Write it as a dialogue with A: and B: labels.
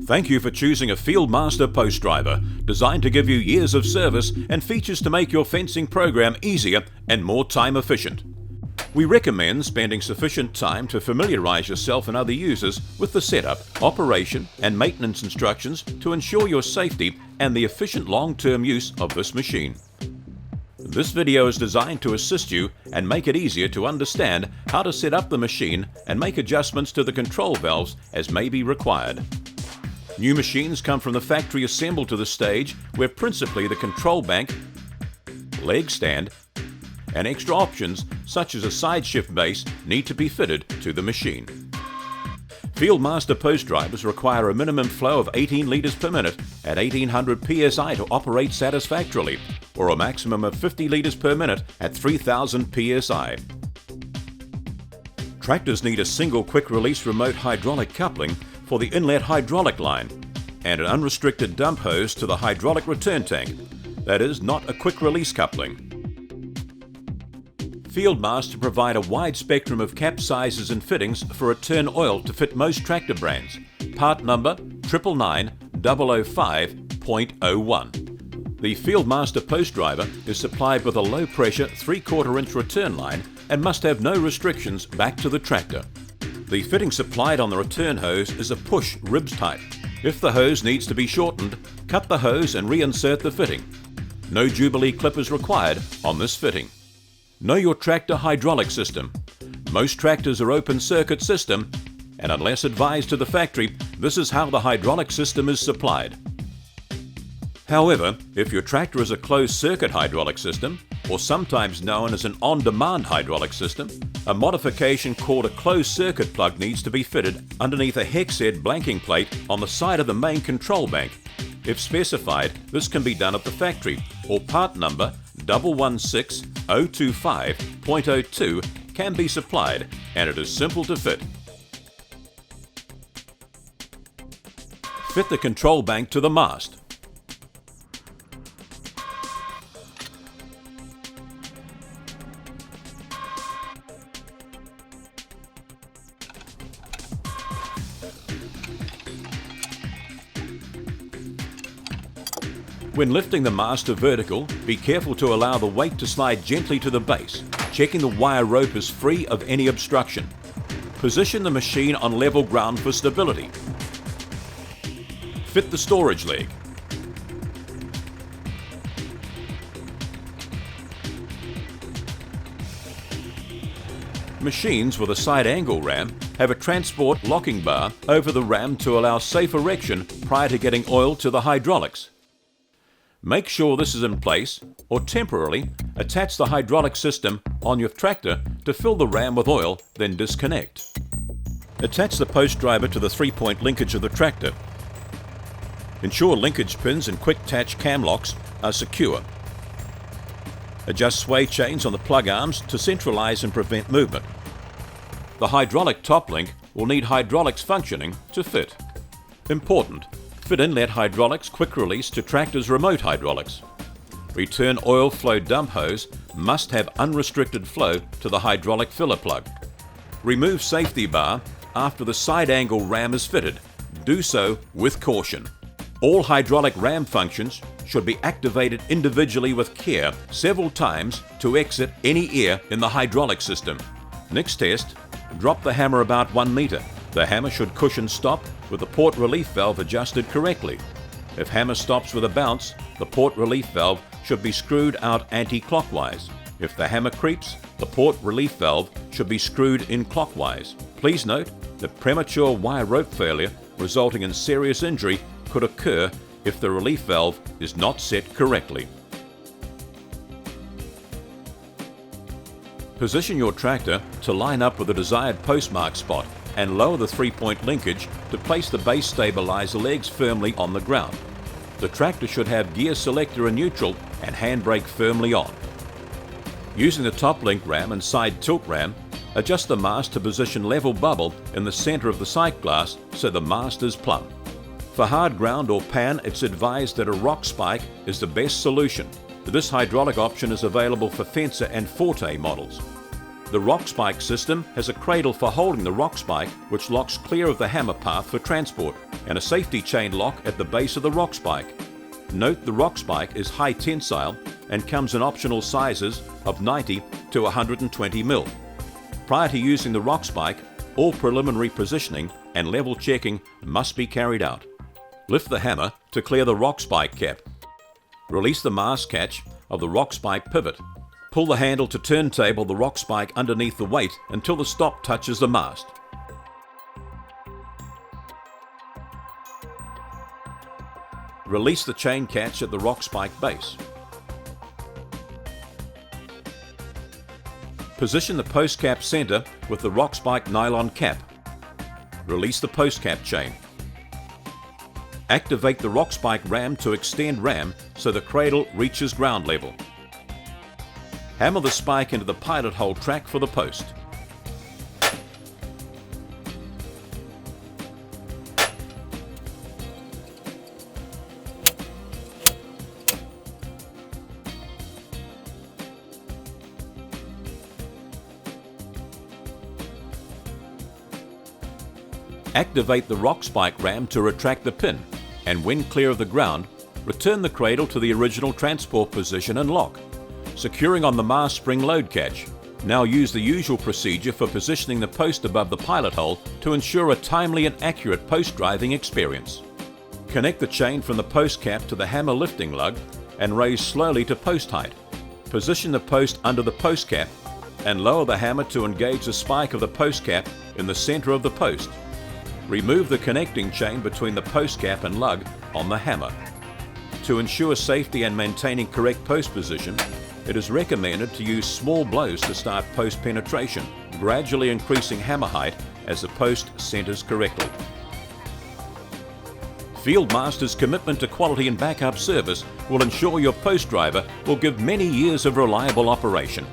A: Thank you for choosing a Fieldmaster post driver, designed to give you years of service and features to make your fencing program easier and more time efficient. We recommend spending sufficient time to familiarize yourself and other users with the setup, operation, and maintenance instructions to ensure your safety and the efficient long-term use of this machine. This video is designed to assist you and make it easier to understand how to set up the machine and make adjustments to the control valves as may be required. New machines come from the factory assembled to the stage where principally the control bank, leg stand, and extra options such as a side shift base need to be fitted to the machine. Fieldmaster post drivers require a minimum flow of 18 litres per minute at 1800 psi to operate satisfactorily, or a maximum of 50 litres per minute at 3000 psi. Tractors need a single quick-release remote hydraulic coupling for the inlet hydraulic line and an unrestricted dump hose to the hydraulic return tank, that is, not a quick-release coupling. Fieldmaster provide a wide spectrum of cap sizes and fittings for return oil to fit most tractor brands. Part number 999-005.01. The Fieldmaster post driver is supplied with a low-pressure 3/4 inch return line and must have no restrictions back to the tractor. The fitting supplied on the return hose is a push ribs type. If the hose needs to be shortened, cut the hose and reinsert the fitting. No Jubilee clippers required on this fitting. Know your tractor hydraulic system. Most tractors are open circuit system, and unless advised to the factory, this is how the hydraulic system is supplied. However, if your tractor is a closed circuit hydraulic system, or sometimes known as an on-demand hydraulic system, a modification called a closed circuit plug needs to be fitted underneath a hex-head blanking plate on the side of the main control bank. If specified, this can be done at the factory, or part number 116025.02 can be supplied, and it is simple to fit. Fit the control bank to the mast. When lifting the mast to vertical, be careful to allow the weight to slide gently to the base, checking the wire rope is free of any obstruction. Position the machine on level ground for stability. Fit the storage leg. Machines with a side angle ram have a transport locking bar over the ram to allow safe erection prior to getting oil to the hydraulics. Make sure this is in place, or temporarily attach the hydraulic system on your tractor to fill the ram with oil, then disconnect. Attach the post driver to the 3-point linkage of the tractor. Ensure linkage pins and quick-attach cam locks are secure. Adjust sway chains on the plug arms to centralize and prevent movement. The hydraulic top link will need hydraulics functioning to fit. Important: fit inlet hydraulics quick release to tractor's remote hydraulics. Return oil flow dump hose must have unrestricted flow to the hydraulic filler plug. Remove safety bar after the side angle ram is fitted. Do so with caution. All hydraulic ram functions should be activated individually with care several times to exit any air in the hydraulic system. Next test, drop the hammer about 1 meter. The hammer should cushion stop with the port relief valve adjusted correctly. If hammer stops with a bounce, the port relief valve should be screwed out anti-clockwise. If the hammer creeps, the port relief valve should be screwed in clockwise. Please note that premature wire rope failure resulting in serious injury could occur if the relief valve is not set correctly. Position your tractor to line up with the desired postmark spot and lower the 3-point linkage to place the base stabilizer legs firmly on the ground. The tractor should have gear selector in neutral and handbrake firmly on. Using the top link ram and side tilt ram, adjust the mast to position level bubble in the center of the sight glass so the mast is plumb. For hard ground or pan, it's advised that a rock spike is the best solution. This hydraulic option is available for Fencer and Forte models. The rock spike system has a cradle for holding the rock spike, which locks clear of the hammer path for transport, and a safety chain lock at the base of the rock spike. Note the rock spike is high tensile and comes in optional sizes of 90 to 120 mm. Prior to using the rock spike, all preliminary positioning and level checking must be carried out. Lift the hammer to clear the rock spike cap. Release the mast catch of the rock spike pivot. Pull the handle to turntable the rock spike underneath the weight until the stop touches the mast. Release the chain catch at the rock spike base. Position the post cap center with the rock spike nylon cap. Release the post cap chain. Activate the rock spike ram to extend ram so the cradle reaches ground level. Hammer the spike into the pilot hole track for the post. Activate the rock spike ram to retract the pin, and when clear of the ground, return the cradle to the original transport position and lock, securing on the mast spring load catch. Now use the usual procedure for positioning the post above the pilot hole to ensure a timely and accurate post driving experience. Connect the chain from the post cap to the hammer lifting lug and raise slowly to post height. Position the post under the post cap and lower the hammer to engage the spike of the post cap in the center of the post. Remove the connecting chain between the post cap and lug on the hammer. To ensure safety and maintaining correct post position, it is recommended to use small blows to start post penetration, gradually increasing hammer height as the post centers correctly. Fieldmaster's commitment to quality and backup service will ensure your post driver will give many years of reliable operation.